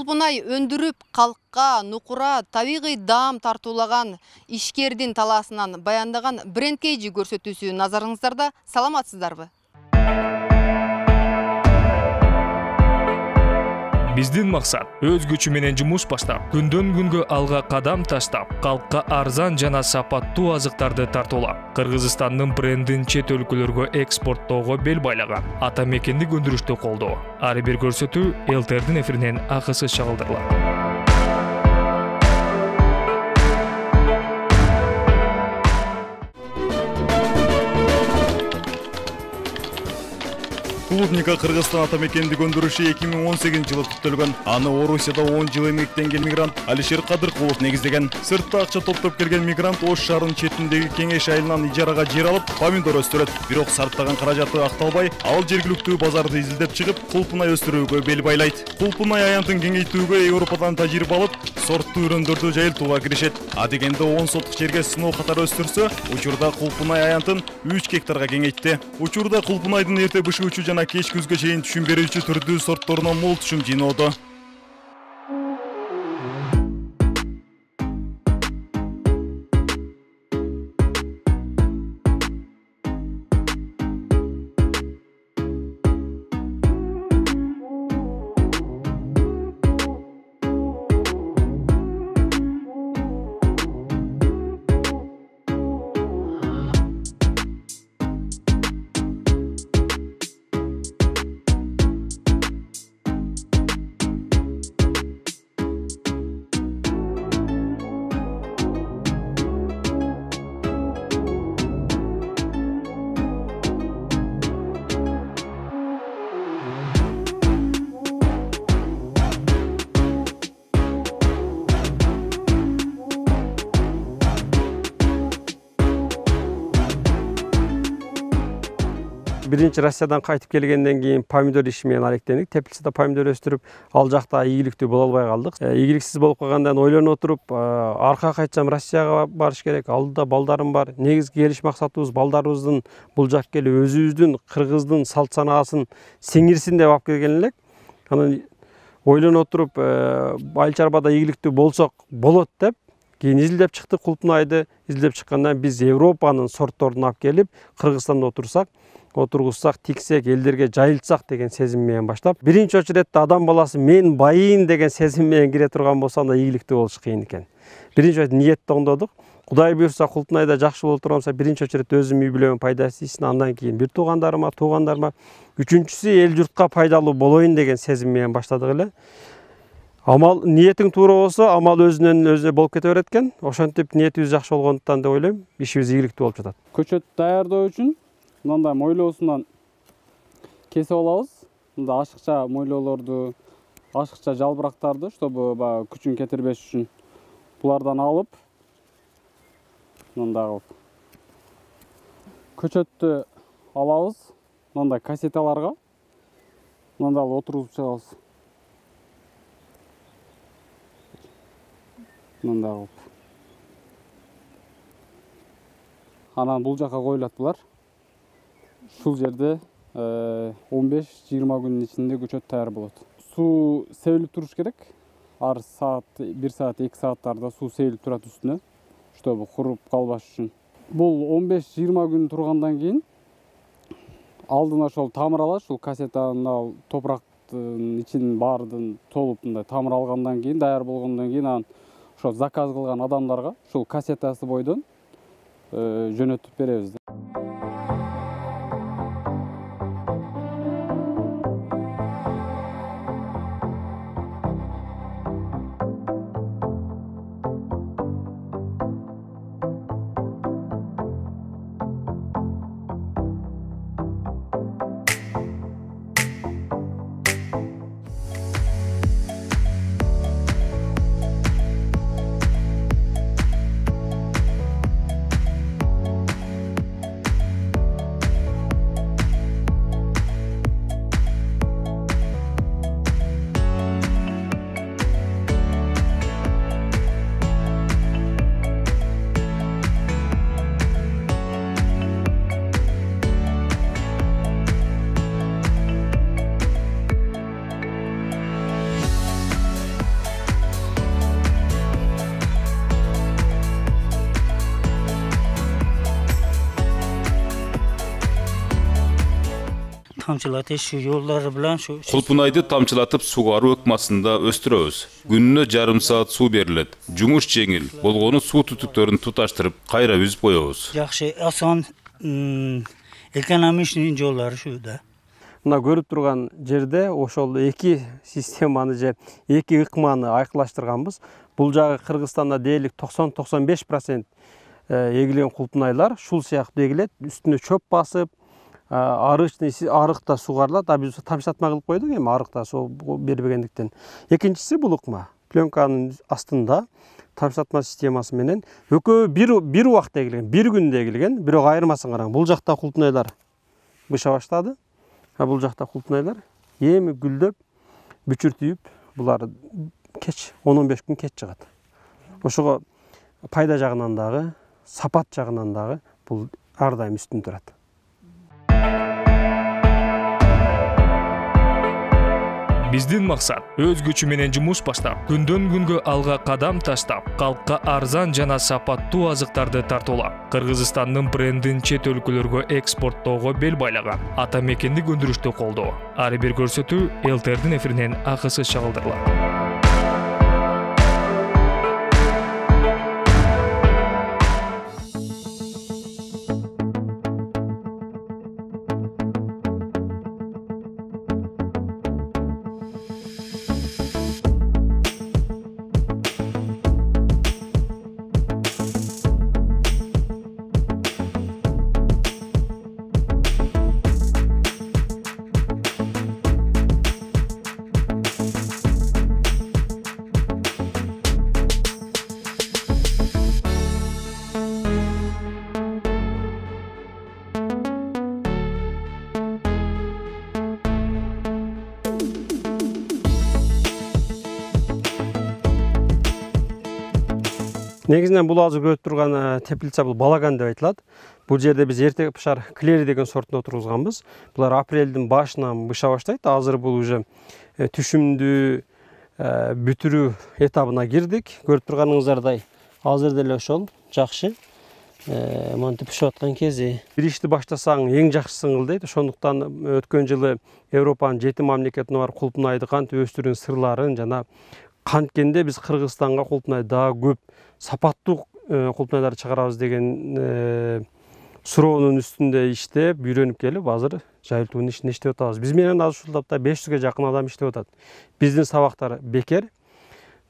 Кулпунай өндүрүп, калкка, нукура, табигый даам тартуулаган ишкердин талаасынан баяндаган брендкейджи көрсөтүүсү назарыңыздарда. Саламатсыздарбы? Биздин максат өз күчү менен жумуш баштап, күндөн күнгө алга кадам таштап, калкка арзан жана сапаттуу азыктарды тартуулап, Кыргызстандын брендин чет өлкөлөргө экспорттоого бел байлаган ата мекендик өндүрүштү колдоо. Ар бир көрсөтүү ЛТРдин эфиринен акысыз чыгарылат. Клубника Кыргызстан ата мекендик өндүрүшү 2018-жылы түптөлгөн. Аны Орусияда 10 жыл эмгектенген мигрант Алишер Кадыркулов негиздеген. Сыртта акча топтоп келген мигрант Ош шаарынын четиндеги кеңеш айылынан ижарага жер алып, помидор өстүрөт. Бирок сарптаган каражаты акталбай, ал жергиликтүү базарды изилдеп чыгып, кулпунай өстүрүүгө бел байлайт. Кулпунай аянтын кеңейтүүгө Европадан тажрыйба алып, сорттуу өрөндөрдү жайылтууга киришет. Адегенде 10 соттук жерге сыноо катары өстүрсө, учурда кулпунай аянтын 3 гектарга кеңейтти. Учурда кулпунайдын эрте бышуучу жана кеч күзгө чейин түшүм берүүчү түрдүү сортторунан мол түшүм жыйноодо. Биринчи Россиядан кайтып келгенден кийин помидор иши менен алектендик. Теплицада помидор өстүрүп, ал жакта ийгиликтүү боло албай калдык. Ийгиликсиз болуп калгандан ойлонуп отуруп, аркага кайтсам Россияга барыш керек. Алдыда балдарым бар. Негизги келиш максатыбыз балдарыбыздын бул жакка келип өзүбүздүн кыргыздын салт санаасын сиңирсин деп алып келген элек. Анан ойлонуп отуруп, айыл чарбада ийгиликтүү болсок болот деп, кийин изилдеп чыктык кулпунайды. Изилдеп чыккандан біз Европанын сортторун алып келип, Кыргызстанда отургузсак, тиксек, элдерге жайылтсак деген сезим менен баштап, биринчи очередте адам баласы мен байыйын деген сезим менен кире турган болсо анда ийгиликтүү болуш кыйын экен. Биринчи очередте ниетти оңдодук. Кудай буйрса кулпунайда жакшы болуп турган болсо, биринчи очередте өзүм үй бүлөмө пайда тийсин, андан кийин бир туугандарыма, үчүнчүсү эл журтка пайдалуу болоюн деген сезим менен баштадык эле. Амал ниетиң туура болсо, амал өзүнөн өзүнө болуп кете берет экен. Ошентип ниетибиз жакшы болгондуктан деп ойлойм, ишибиз ийгиликтүү болуп жатат. Көчөт даярдоо үчүн мындай мойлоосунан кесип алабыз. Мында ашыкча мойлоолорду, ашыкча жалбырактарды, чтобы күчүн кетирбеш үчүн булардан алып, мындай кылып көчөттү алабыз. Мындай кассеталарга мындай отуруп чыгабыз. Мындай кылып. Анан бул жака коюлат булар. Шул жерде 15-20 күнүн ичинде көчөт даяр болот. Суу себилип туруш керек. Ар саат, 1 саат, 2 сааттарда суу себилип турат үстүнө, чтобы куруп калбаш үчүн. Бул 15-20 күн тургандан кийин алдына ошол тамыр алат, ушул кассетанын топурактын ичин баардын толуп мындай тамыр алгандан кийин, даяр болгондон кийин анан ошол заказ кылган адамдарга ушул кассетасы бойдон жөнөтүп беребиз. Tamçılatish şu yollары bilan şu Kulpunaydı tamçılatıp sugarı ыкмасында өстүрөбүz. Gününe yarım saat su berilet. Jumuş жеңил. Болгону su түтүктөрүн туташтырып, кайра үзүп коебуз. Yaxşı, asan ekonomичный yollары şu da. Мына көрүп турган жерде ошол эки системаны же эки ыкманы айкылаштырганбыз. Бул жагы Кыргызстанда дээрлик 90-95% эгилген кулпунайлар шул сыяктуу эгилет. Үстүнө чөп басып, арыкта сугарылат. Биз тамчылатма кылып койдук эми арыкта суу бербегендиктен. Экинчиси бул ыкма. Пленканын астында тамчылатма системасы менен экөө бир убакта эгилген, бир күндө эгилген, бирок айырмасын караң. Бул жакта кулпунайлар быша баштады. Бул жакта кулпунайлар эми гүлдөп, бүчүртүп, булар кеч 10-15 күн кеч чыгат. Ошого пайда жагынан дагы, сапат жагынан дагы бул ар дайым үстүн турат. Биздин максат өз күчү менен жумуш баштап, күндөн күнгө алга кадам таштап, калкка арзан жана сапаттуу азыктарды тартуулап, Кыргызстандын брендин чет өлкөлөргө экспорттоого бел байлаган ата мекендик өндүрүштү колдоо. Ар бир көрсөтүү ЛТРдин эфиринен акысыз чыгарылдырылат. Негизинен бул азыр көрүп турган теплица бул балаган деп айтылат. Бул жерде биз эртең пышар клери деген сортун отургузганбыз. Булар апрелдин башынан быша баштайт. Азыр бул уже түшүмдүү бүтүрүү этабына кирдик. Көрүп турганыңыздардай азыр деле ошол жакшы. Монтип пишип аткан кези. Бир ишти баштасаң эң жакшысын кыл дейт. Ошондуктан өткөн жылы Европанын 7 мамлекетине барып кулпунайды кантип өстүрүүнүн сырларын жана канткенде биз Кыргызстанга кулпунай дагы көп сапаттуу кулпунайларды чыгарабыз деген суроонун үстүндө иштеп, үйрөнүп келип, азыр жайылтуунун ишин иштеп атабыз. Биз менен азыр ушул тапта 500ге жакын адам иштеп атат. Биздин сабактар бекер.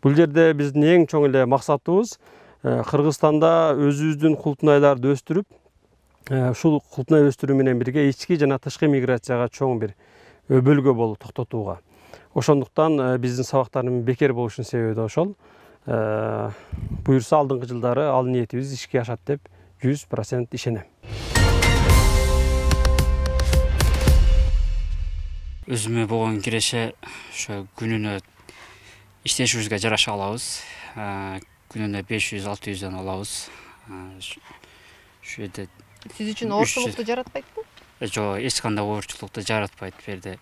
Бул жерде биздин эң чоң эле максатыбыз Кыргызстанда өзүбүздүн кулпунайларды өстүрүп, ушул кулпунай өстүрүү менен бирге ички жана тышкы миграцияга чоң бир өбөлгө болуп токтотууга. Ошондуктан биздин сабактардын бекер болушунун себеби да ошол. Буюрса алдыңкы жылдары ал ниетибиз ишке ашат деп 100% ишенем. Өзүмө болгон киреше ошо күнүнө иштешибизге жараша алабыз. Күнүнө 500-600 алабыз. Ошо жерде Сиз үчүн оорчулукту жаратпайтпы? Жок, эч кандай оорчулукту жаратпайт берди.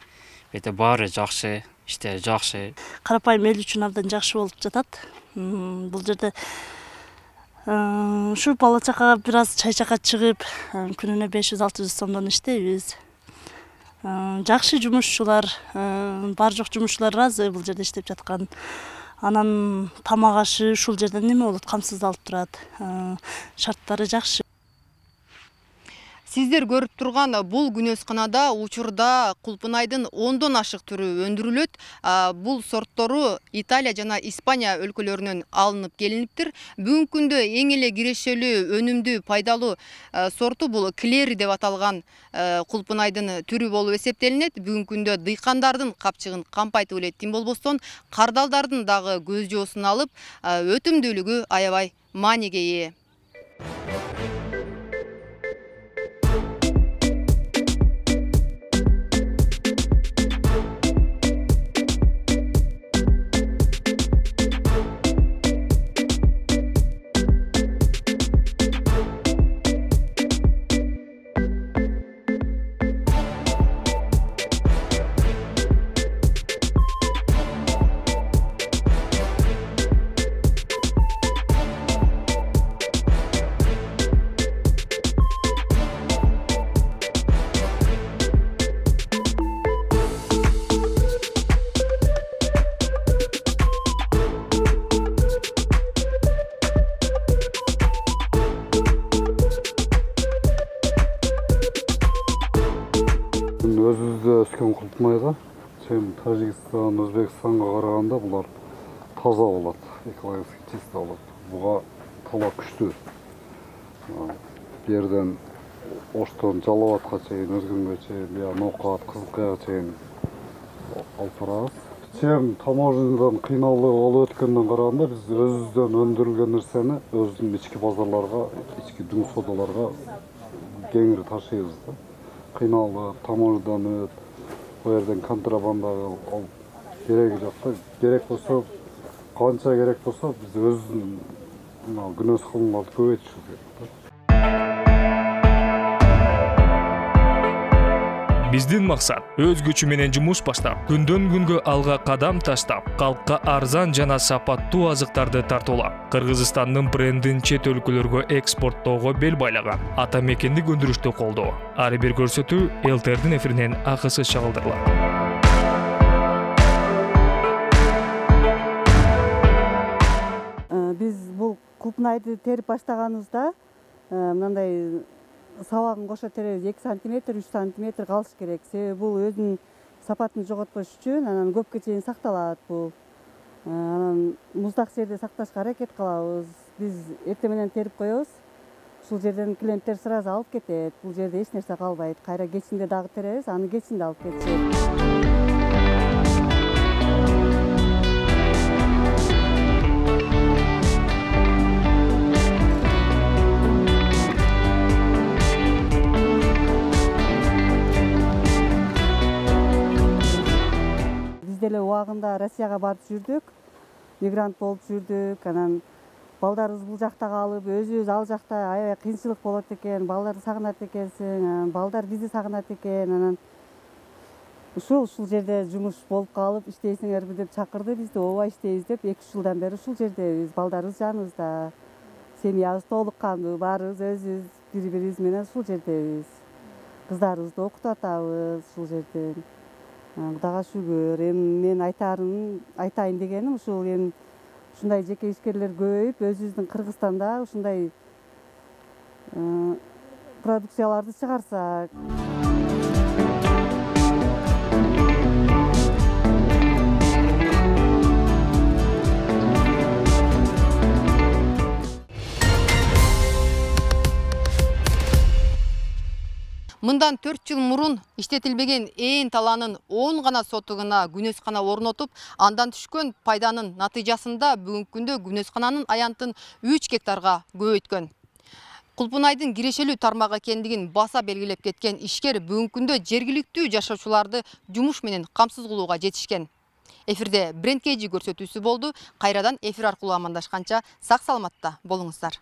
Бете баары жакшы, иштери жакшы. Карапайым эл үчүн абдан жакшы болуп жатат. Бул жерде ушу бала чакага бир аз чайчакка чыгып, күнүнө 500-600 сомдон иштейбиз. Жакшы жумушчулар, бар жок жумушчулар ыраазы бул жерде иштеп жаткан. Анан тамак ашы ушул жерден неме болот, камсыздалып турат. Шарттары жакшы. Сиздер көрүп турган бул күнөсканада учурда кулпунайдын 10дон ашык түрү өндүрүлөт. Бул сорттору Италия жана Испания өлкөлөрүнөн алынып келиниптир. Бүгүнкү күндө эң эле кирешелүү, өнүмдүү, пайдалуу сорту бул клери деп аталган кулпунайдын түрү болуп эсептелинет. Бүгүнкү күндө дыйкандардын капчыгын кампайтып элет. Тим болбостон кардалдардын дагы көз жоосун алып, өтүмдүүлүгү аябай мааниге ээ. чем Тажикстан, Өзбекстанга караганда булар таза болот, экологически чиста болот. Буга талап күчтүү. Бу жерден Оштон Жалал Абадка чейин, Өзгөнгө чейин, Ноокат, Кызылкаяга чейин алып барабыз. Чем таможнядан кыйналуу болуп өткөндөн караганда биз өзүбүздөн өндүрүлгөн нерсени өзүбүздүн ички базарларга, ички дүң содаларга кеңири ташыйбыз да. Кыйналып, таможнядан өтүп, бу жерден контрабанда алып кереги жок да. Керек болсо, канча керек болсо биз өзүбүздүн күнөөс кылымдарды көбөйтүшүбүз керек да. Биздин максат өз күчү менен жумуш баштап, күндөн күнгө алга кадам таштап, калкка арзан жана сапаттуу азыктарды тартуулап, Кыргызстандын брендин чет өлкөлөргө экспорттоого бел байлаган ата мекендик өндүрүштү колдоо. Ар бир көрсөтүү ЛТРдин эфиринен акысыз чыгарылдырылат. Биз бул кулпунайды терип баштаганыбызда мындай сабагын кошо теребиз 2 сантиметр, 3 сантиметр калыш керек. Себеби бул өзүнүн сапатын жоготпош үчүн анан көпкө чейин сакталат бул. Анан муздак жерде сакташка аракет кылабыз. Биз эртең менен терип коебуз. Ушул жерден клиенттер сразу алып кетет. Бул жерде эч нерсе калбайт. Кайра кечинде дагы теребиз, аны кечинде алып кетишет. Деле убагында Россияга барып жүрдүк, мигрант болуп жүрдүк, анан балдарыбыз бул жакта калып, өзүбүз ал жакта аябай кыйынчылык болот экен, балдарды сагынат экенсиң, балдар бизди сагынат экен, анан ушул жерде жумуш болуп калып, иштейсиңерби деп чакырды бизди, ооба иштейбиз деп 2-3 жылдан бери ушул жердебиз, балдарыбыз жаныбызда, семьябыз толук кандуу, баарыбыз өзүбүз бири-бирибиз менен ушул жердебиз. Кыздарыбызды окутуп атабыз ушул жерден. Кудайга шүгүр. Мен айтайын дегеним ушул ушундай жеке ишкерлер көбөйүп, өзүбүздүн Кыргызстанда ушундай продукцияларды чыгарсак. Мындан 4 жыл мурун иштетилбеген ээн талаанын 10 гана сотугуна күнөөскана орнотуп, андан түшкөн пайданын натыйжасында бүгүнкү күндө күнөөскананын аянтын 3 гектарга көбөйткөн. Кулпунайдын кирешелүү тармак экендигин баса белгилеп кеткен ишкер бүгүнкү күндө жергиликтүү жашоочуларды жумуш менен камсыз кылууга жетишкен. Эфирде Бренд Кейджи көрсөтүүсү болду. Кайрадан эфир аркылуу амандашканча сак саламатта болуңуздар.